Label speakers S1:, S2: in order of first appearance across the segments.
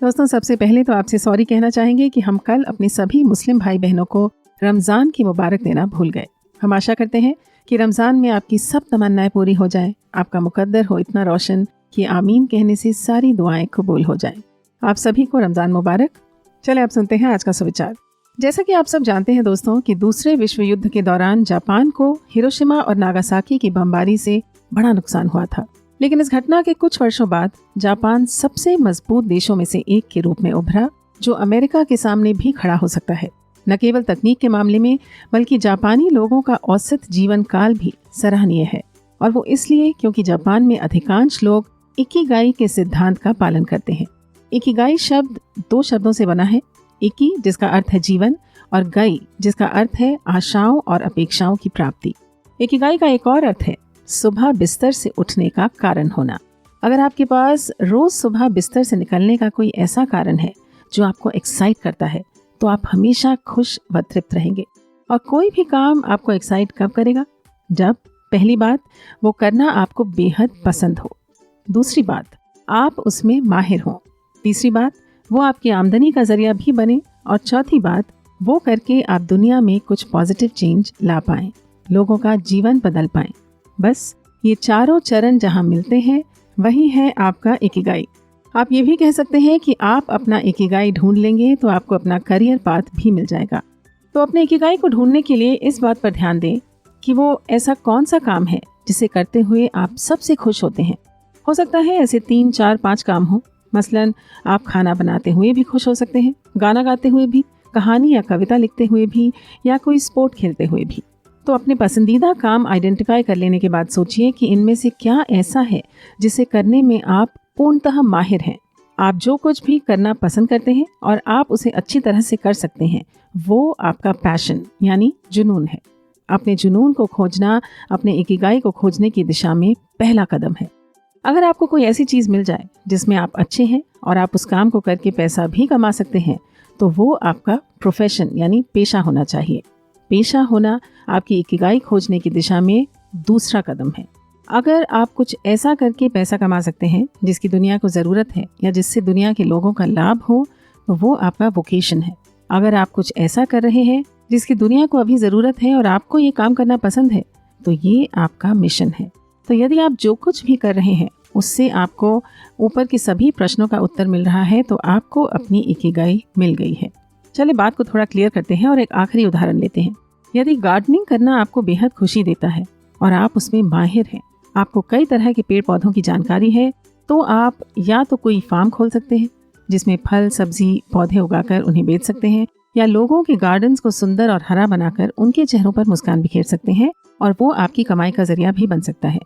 S1: दोस्तों, सबसे पहले तो आपसे सॉरी कहना चाहेंगे कि हम कल अपने सभी मुस्लिम भाई बहनों को रमज़ान की मुबारक देना भूल गए। हम आशा करते हैं कि रमज़ान में आपकी सब तमन्नाएं पूरी हो जाएं, आपका मुकद्दर हो इतना रोशन कि आमीन कहने से सारी दुआएं कबूल हो जाएं। आप सभी को रमज़ान मुबारक। चले अब सुनते हैं आज का सुविचार। जैसा कि आप सब जानते हैं दोस्तों कि दूसरे विश्व युद्ध के दौरान जापान को हिरोशिमा और नागासाकी की बमबारी से बड़ा नुकसान हुआ था। लेकिन इस घटना के कुछ वर्षों बाद जापान सबसे मजबूत देशों में से एक के रूप में उभरा, जो अमेरिका के सामने भी खड़ा हो सकता है। न केवल तकनीक के मामले में बल्कि जापानी लोगों का औसत जीवन काल भी सराहनीय है, और वो इसलिए क्योंकि जापान में अधिकांश लोग इकिगाई के सिद्धांत का पालन करते हैं। इकिगाई शब्द 2 शब्दों से बना है, इकी जिसका अर्थ है जीवन और गाई जिसका अर्थ है आशाओं और अपेक्षाओं की प्राप्ति। इकिगाई का एक और अर्थ है सुबह बिस्तर से उठने का कारण होना। अगर आपके पास रोज सुबह बिस्तर से निकलने का कोई ऐसा कारण है जो आपको एक्साइट करता है, तो आप हमेशा खुश व तृप्त रहेंगे। और कोई भी काम आपको एक्साइट कब करेगा? जब पहली बात वो करना आपको बेहद पसंद हो, दूसरी बात आप उसमें माहिर हो, तीसरी बात वो आपकी आमदनी का जरिया भी बने, और चौथी बात वो करके आप दुनिया में कुछ पॉजिटिव चेंज ला पाएं, लोगों का जीवन बदल पाएं। बस ये चारों चरण जहां मिलते हैं वही है आपका इकिगाई। आप ये भी कह सकते हैं कि आप अपना इकिगाई ढूंढ लेंगे तो आपको अपना करियर पाथ भी मिल जाएगा। तो अपने इकिगाई को ढूंढने के लिए इस बात पर ध्यान दें कि वो ऐसा कौन सा काम है जिसे करते हुए आप सबसे खुश होते हैं। हो सकता है ऐसे 3, 4, 5 काम हो। मसलन आप खाना बनाते हुए भी खुश हो सकते हैं, गाना गाते हुए भी, कहानी या कविता लिखते हुए भी, या कोई स्पोर्ट खेलते हुए भी। तो अपने पसंदीदा काम आइडेंटिफाई कर लेने के बाद सोचिए कि इनमें से क्या ऐसा है जिसे करने में आप पूर्णतः माहिर हैं। आप जो कुछ भी करना पसंद करते हैं और आप उसे अच्छी तरह से कर सकते हैं, वो आपका पैशन यानी जुनून है। अपने जुनून को खोजना अपने इकिगाई को खोजने की दिशा में पहला कदम है। अगर आपको कोई ऐसी चीज़ मिल जाए जिसमें आप अच्छे हैं और आप उस काम को करके पैसा भी कमा सकते हैं, तो वो आपका प्रोफेशन यानी पेशा होना चाहिए। पेशा होना आपकी इकिगाई खोजने की दिशा में दूसरा कदम है। अगर आप कुछ ऐसा करके पैसा कमा सकते हैं जिसकी दुनिया को ज़रूरत है या जिससे दुनिया के लोगों का लाभ हो, तो वो आपका वोकेशन है। अगर आप कुछ ऐसा कर रहे हैं जिसकी दुनिया को अभी ज़रूरत है और आपको ये काम करना पसंद है, तो ये आपका मिशन है। तो यदि आप जो कुछ भी कर रहे हैं उससे आपको ऊपर के सभी प्रश्नों का उत्तर मिल रहा है, तो आपको अपनी इकिगाई मिल गई है। चलिए बात को थोड़ा क्लियर करते हैं और एक आखिरी उदाहरण लेते हैं। यदि गार्डनिंग करना आपको बेहद खुशी देता है और आप उसमें माहिर हैं, आपको कई तरह के पेड़ पौधों की जानकारी है, तो आप या तो कोई फार्म खोल सकते हैं जिसमें फल, सब्जी, पौधे उगाकर उन्हें बेच सकते हैं, या लोगों के गार्डन्स को सुंदर और हरा बनाकर उनके चेहरों पर मुस्कान बिखेर सकते हैं और वो आपकी कमाई का जरिया भी बन सकता है।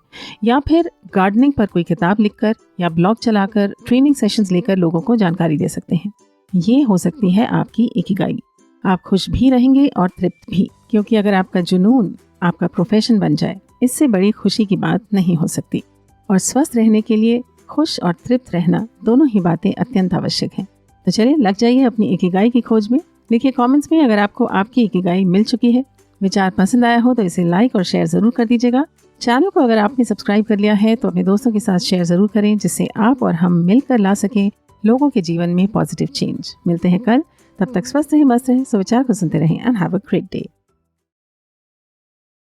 S1: या फिर गार्डनिंग पर कोई किताब लिखकर या ब्लॉग चलाकर ट्रेनिंग सेशंस लेकर लोगों को जानकारी दे सकते हैं। ये हो सकती है आपकी इकिगाई। आप खुश भी रहेंगे और तृप्त भी, क्योंकि अगर आपका जुनून आपका प्रोफेशन बन जाए, इससे बड़ी खुशी की बात नहीं हो सकती। और स्वस्थ रहने के लिए खुश और तृप्त रहना दोनों ही बातें अत्यंत आवश्यक हैं। तो चलिए लग जाइए अपनी इकिगाई की खोज में। लिखिए कमेंट्स में अगर आपको आपकी इकिगाई मिल चुकी है। विचार पसंद आया हो तो इसे लाइक और शेयर जरूर कर दीजिएगा। चैनल को अगर आपने सब्सक्राइब कर लिया है तो अपने दोस्तों के साथ शेयर जरूर करें, जिससे आप और हम मिलकर ला सकें लोगों के जीवन में पॉजिटिव चेंज। मिलते हैं कल, तब तक स्वस्थ रहें, मस्त रहें, सुविचार को सुनते रहें and have a great day.